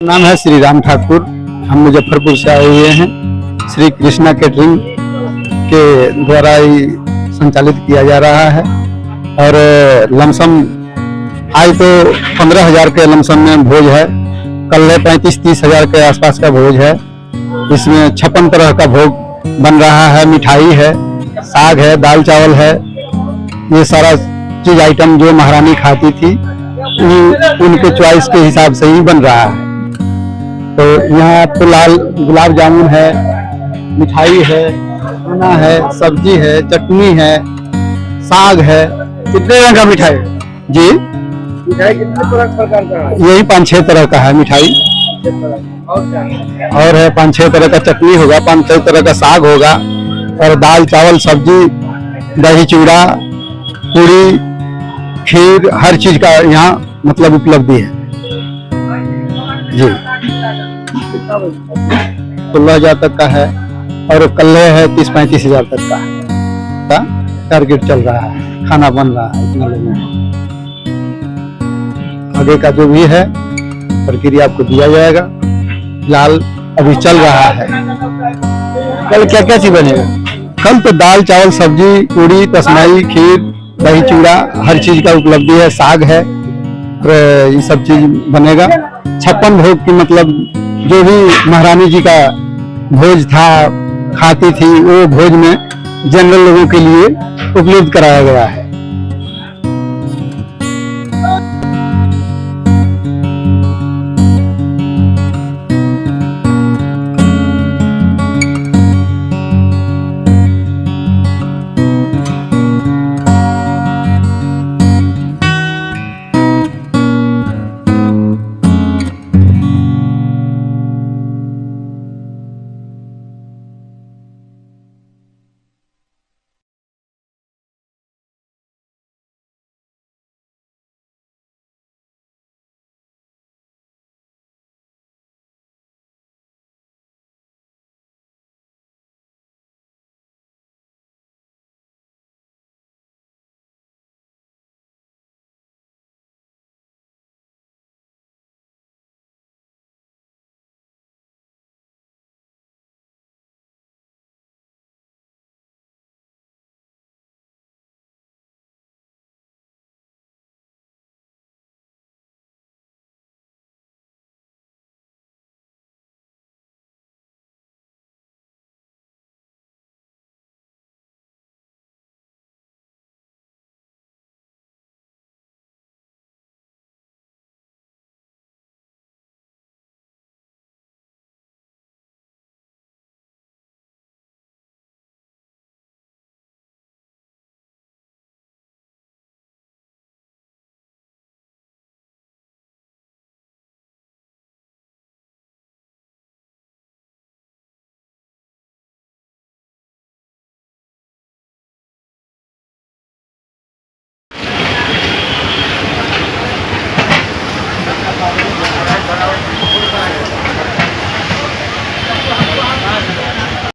नाम है श्री राम ठाकुर। हम मुजफ्फरपुर से आए हुए हैं। श्री कृष्णा कैटरिंग के द्वारा ही संचालित किया जा रहा है और लमसम आज तो 15,000 के लमसम में भोज है। कल 35-30 हजार के आसपास का भोज है। इसमें 56 तरह का भोग बन रहा है। मिठाई है, साग है, दाल चावल है। ये सारा चीज आइटम जो महारानी खाती थी उनके चॉइस के हिसाब से ही बन रहा है। तो यहाँ आपको लाल गुलाब जामुन है, मिठाई है, खाना है, सब्जी है, चटनी है, साग है। कितने रंग का मिठाई जी? मिठाई कितने प्रकार का है? यही 5-6 तरह का है मिठाई। और है 5-6 तरह का चटनी होगा, 5-6 तरह का साग होगा और दाल चावल सब्जी, दही चूड़ा, पूरी, खीर, हर चीज का यहाँ मतलब उपलब्धि है जी। 16,000 तक का है और कल्ले है 30-35 हजार तक का टारगेट चल रहा है। खाना बन रहा है इतना लोगों में। आगे का जो भी है प्रक्रिया आपको दिया जाएगा। फिलहाल अभी चल रहा है। कल क्या क्या चीज बनेगा? कल तो दाल चावल सब्जी, पूरी, तसमाई, खीर, दही चूड़ा, हर चीज का उपलब्धि है। साग है और ये सब चीज बनेगा। 56 भोग की मतलब जो भी महारानी जी का भोज था, खाती थी, वो भोज में जनरल लोगों के लिए उपलब्ध कराया गया है।